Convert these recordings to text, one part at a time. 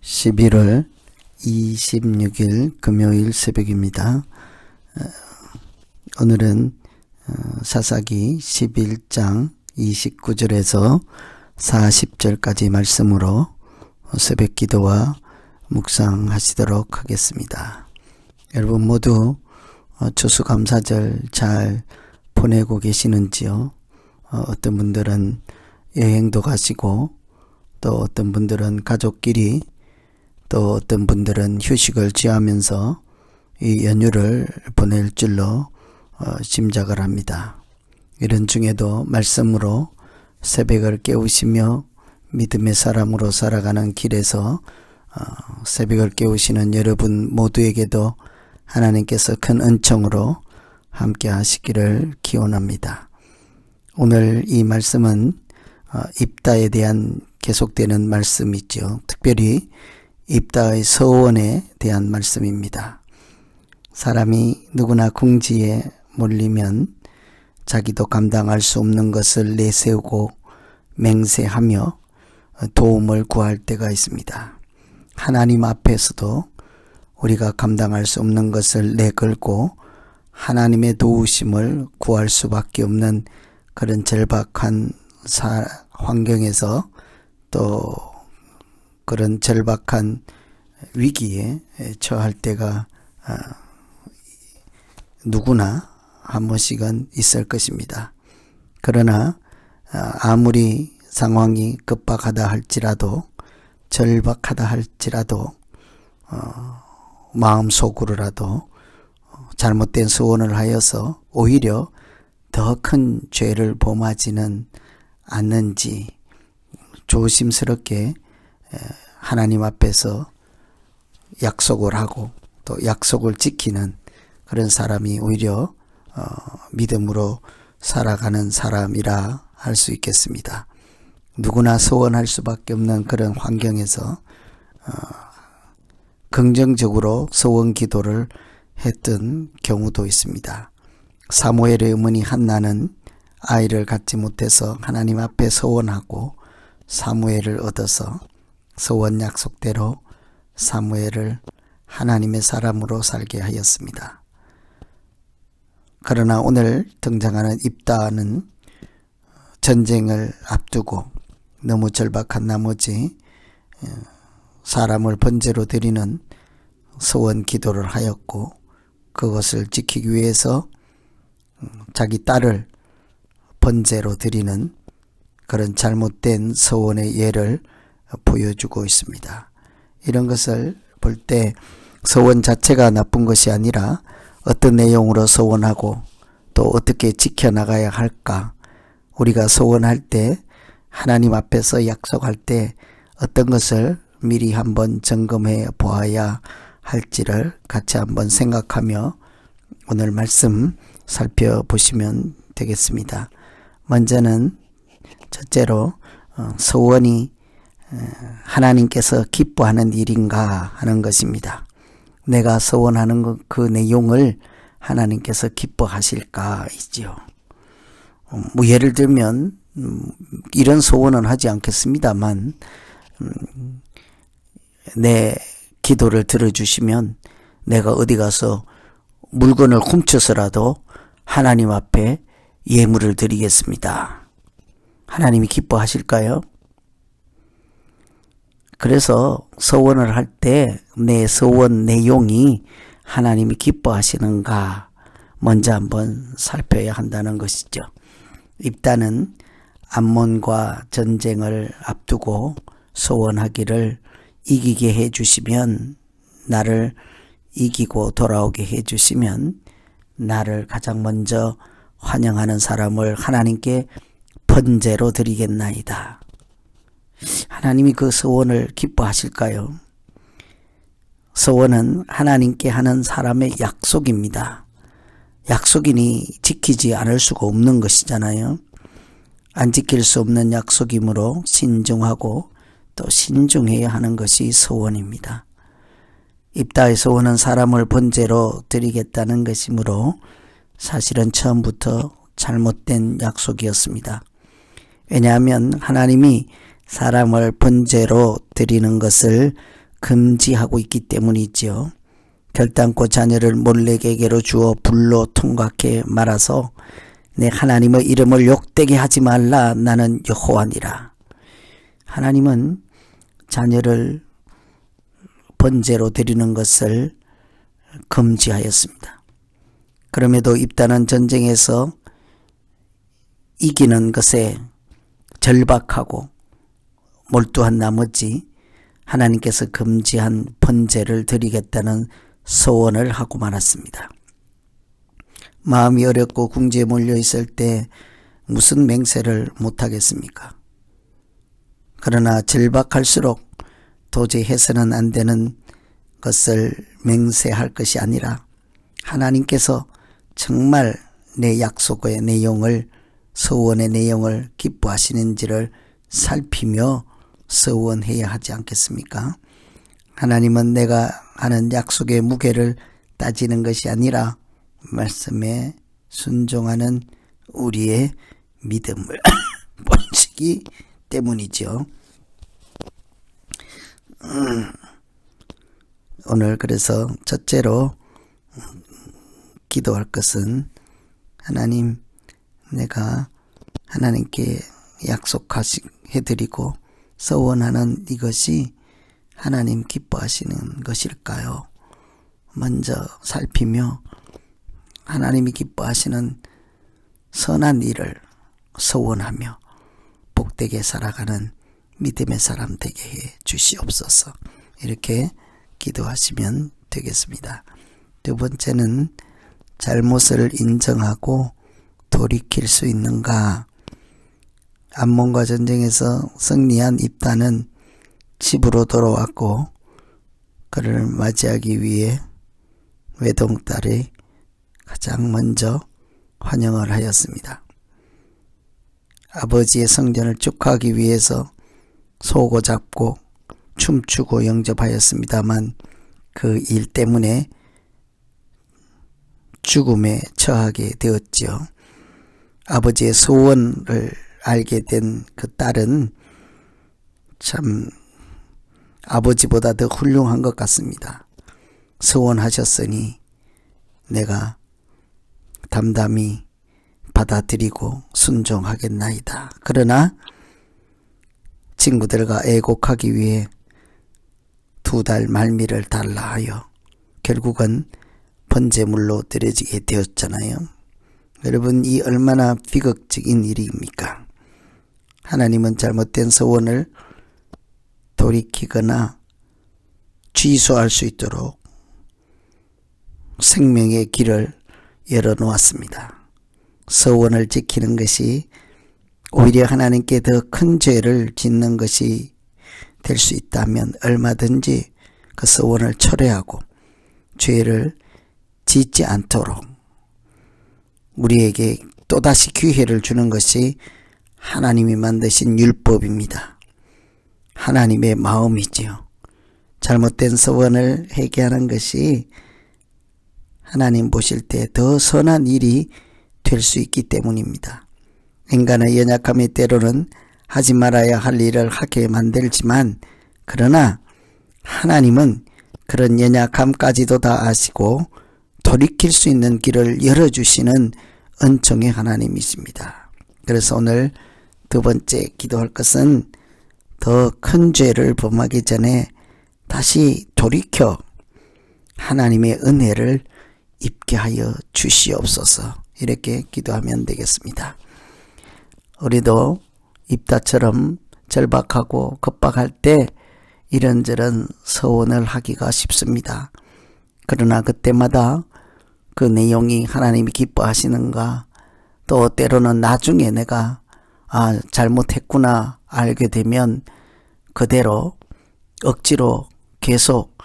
11월 26일 금요일 새벽입니다. 오늘은 사사기 11장 29절에서 40절까지 말씀으로 새벽 기도와 묵상하시도록 하겠습니다. 여러분 모두 추수감사절 잘 보내고 계시는지요? 어떤 분들은 여행도 가시고 또 어떤 분들은 가족끼리 또 어떤 분들은 휴식을 취하면서 이 연휴를 보낼 줄로 짐작을 합니다. 이런 중에도 말씀으로 새벽을 깨우시며 믿음의 사람으로 살아가는 길에서 새벽을 깨우시는 여러분 모두에게도 하나님께서 큰 은총으로 함께 하시기를 기원합니다. 오늘 이 말씀은 입다에 대한 계속되는 말씀이죠. 특별히 입다의 서원에 대한 말씀입니다. 사람이 누구나 궁지에 몰리면 자기도 감당할 수 없는 것을 내세우고 맹세하며 도움을 구할 때가 있습니다. 하나님 앞에서도 우리가 감당할 수 없는 것을 내걸고 하나님의 도우심을 구할 수밖에 없는 그런 절박한 환경에서 또 그런 절박한 위기에 처할 때가 누구나 한 번씩은 있을 것입니다. 그러나 아무리 상황이 급박하다 할지라도 절박하다 할지라도 마음속으로라도 잘못된 소원을 하여서 오히려 더 큰 죄를 범하지는 않는지 조심스럽게 하나님 앞에서 약속을 하고 또 약속을 지키는 그런 사람이 오히려 믿음으로 살아가는 사람이라 할 수 있겠습니다. 누구나 소원할 수밖에 없는 그런 환경에서 긍정적으로 소원 기도를 했던 경우도 있습니다. 사무엘의 어머니 한나는 아이를 갖지 못해서 하나님 앞에 소원하고 사무엘을 얻어서 소원 약속대로 사무엘을 하나님의 사람으로 살게 하였습니다. 그러나 오늘 등장하는 입다는 전쟁을 앞두고 너무 절박한 나머지 사람을 번제로 드리는 소원 기도를 하였고 그것을 지키기 위해서 자기 딸을 번제로 드리는 그런 잘못된 소원의 예를 보여주고 있습니다. 이런 것을 볼 때 소원 자체가 나쁜 것이 아니라 어떤 내용으로 소원하고 또 어떻게 지켜나가야 할까, 우리가 소원할 때 하나님 앞에서 약속할 때 어떤 것을 미리 한번 점검해 보아야 할지를 같이 한번 생각하며 오늘 말씀 살펴보시면 되겠습니다. 먼저는 첫째로 소원이 하나님께서 기뻐하는 일인가 하는 것입니다. 내가 소원하는 그 내용을 하나님께서 기뻐하실까이지요. 예를 들면 이런 소원은 하지 않겠습니다만 내 기도를 들어주시면 내가 어디 가서 물건을 훔쳐서라도 하나님 앞에 예물을 드리겠습니다. 하나님이 기뻐하실까요? 그래서 소원을 할 때 내 소원 내용이 하나님이 기뻐하시는가 먼저 한번 살펴야 한다는 것이죠. 입다는 암몬과 전쟁을 앞두고 소원하기를 이기게 해주시면, 나를 이기고 돌아오게 해주시면 나를 가장 먼저 환영하는 사람을 하나님께 번제로 드리겠나이다. 하나님이 그 소원을 기뻐하실까요? 소원은 하나님께 하는 사람의 약속입니다. 약속이니 지키지 않을 수가 없는 것이잖아요. 안 지킬 수 없는 약속이므로 신중하고 또 신중해야 하는 것이 소원입니다. 입다의 소원은 사람을 번제로 드리겠다는 것이므로 사실은 처음부터 잘못된 약속이었습니다. 왜냐하면 하나님이 사람을 번제로 드리는 것을 금지하고 있기 때문이지요. 결단코 자녀를 몰래에게로 주어 불로 통각해 말아서 내 하나님의 이름을 욕되게 하지 말라. 나는 여호와니라. 하나님은 자녀를 번제로 드리는 것을 금지하였습니다. 그럼에도 입다는 전쟁에서 이기는 것에 절박하고 몰두한 나머지 하나님께서 금지한 번제를 드리겠다는 소원을 하고 말았습니다. 마음이 어렵고 궁지에 몰려 있을 때 무슨 맹세를 못하겠습니까? 그러나 절박할수록 도저히 해서는 안 되는 것을 맹세할 것이 아니라 하나님께서 정말 내 약속의 내용을, 서원의 내용을 기뻐하시는지를 살피며 서원해야 하지 않겠습니까? 하나님은 내가 하는 약속의 무게를 따지는 것이 아니라 말씀에 순종하는 우리의 믿음을 보시기 때문이죠. 오늘 그래서 첫째로 기도할 것은 하나님, 내가 하나님께 약속해드리고 서원하는 이것이 하나님 기뻐하시는 것일까요? 먼저 살피며 하나님이 기뻐하시는 선한 일을 서원하며 복되게 살아가는 믿음의 사람 되게 해 주시옵소서. 이렇게 기도하시면 되겠습니다. 두 번째는 잘못을 인정하고 돌이킬 수 있는가? 암몬과 전쟁에서 승리한 입다는 집으로 돌아왔고 그를 맞이하기 위해 외동딸이 가장 먼저 환영을 하였습니다. 아버지의 성전을 축하하기 위해서 소고 잡고 춤추고 영접하였습니다만 그 일 때문에 죽음에 처하게 되었지요. 아버지의 소원을 알게 된 그 딸은 참 아버지보다 더 훌륭한 것 같습니다. 소원하셨으니 내가 담담히 받아들이고 순종하겠나이다. 그러나 친구들과 애곡하기 위해 2달 말미를 달라 하여 결국은 번제물로 드려지게 되었잖아요. 여러분, 이 얼마나 비극적인 일입니까? 하나님은 잘못된 소원을 돌이키거나 취소할 수 있도록 생명의 길을 열어놓았습니다. 서원을 지키는 것이 오히려 하나님께 더 큰 죄를 짓는 것이 될 수 있다면 얼마든지 그 서원을 철회하고 죄를 짓지 않도록 우리에게 또다시 기회를 주는 것이 하나님이 만드신 율법입니다. 하나님의 마음이지요. 잘못된 서원을 회개하는 것이 하나님 보실 때 더 선한 일이 될 수 있기 때문입니다. 인간의 연약함이 때로는 하지 말아야 할 일을 하게 만들지만 그러나 하나님은 그런 연약함까지도 다 아시고 돌이킬 수 있는 길을 열어주시는 은총의 하나님이십니다. 그래서 오늘 두 번째 기도할 것은 더 큰 죄를 범하기 전에 다시 돌이켜 하나님의 은혜를 입게 하여 주시옵소서. 이렇게 기도하면 되겠습니다. 우리도 입다처럼 절박하고 급박할 때 이런저런 서원을 하기가 쉽습니다. 그러나 그때마다 그 내용이 하나님이 기뻐하시는가, 또 때로는 나중에 내가 잘못했구나 알게 되면 그대로 억지로 계속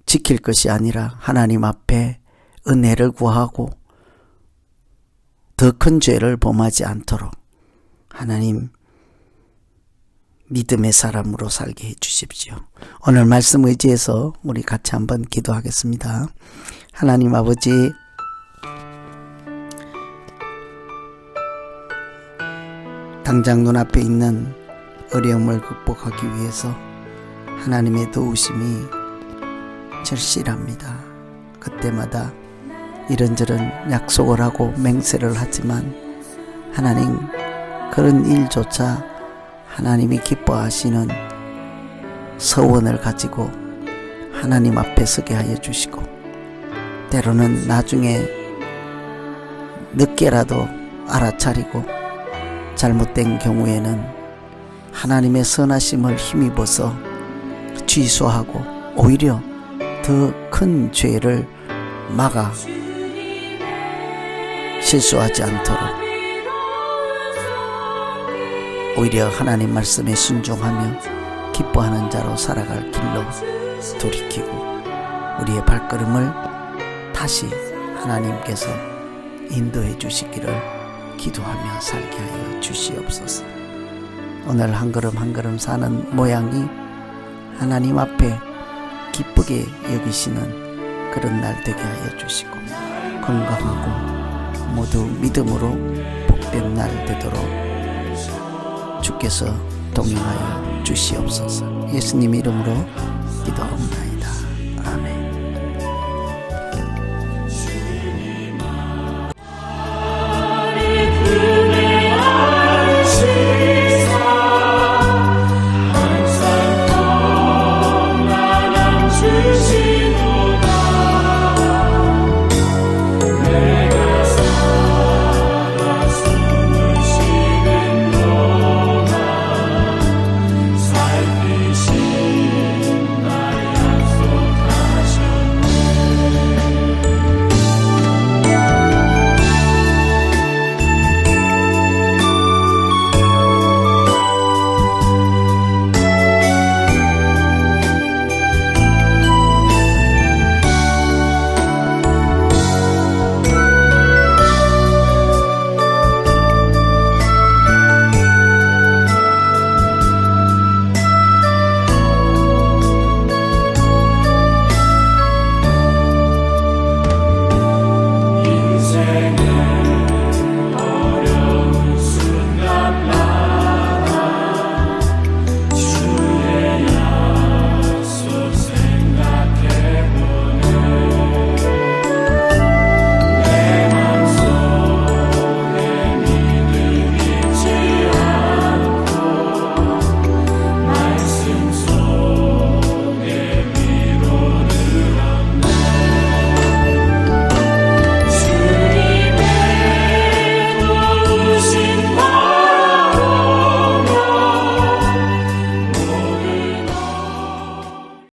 지킬 것이 아니라 하나님 앞에 은혜를 구하고 더 큰 죄를 범하지 않도록 하나님 믿음의 사람으로 살게 해주십시오. 오늘 말씀 의지해서 우리 같이 한번 기도하겠습니다. 하나님 아버지, 당장 눈앞에 있는 어려움을 극복하기 위해서 하나님의 도우심이 절실합니다. 그때마다 이런저런 약속을 하고 맹세를 하지만 하나님 그런 일조차 하나님이 기뻐하시는 서원을 가지고 하나님 앞에 서게 하여 주시고, 때로는 나중에 늦게라도 알아차리고 잘못된 경우에는 하나님의 선하심을 힘입어서 취소하고 오히려 더 큰 죄를 막아 실수하지 않도록 오히려 하나님 말씀에 순종하며 기뻐하는 자로 살아갈 길로 돌이키고 우리의 발걸음을 다시 하나님께서 인도해 주시기를 기도하며 살게 하여 주시옵소서. 오늘 한 걸음 한 걸음 사는 모양이 하나님 앞에 기쁘게 여기시는 그런 날 되게 하여 주시고, 건강하고 모두 믿음으로 복된 날 되도록 주께서 동행하여 주시옵소서. 예수님 이름으로 기도합니다.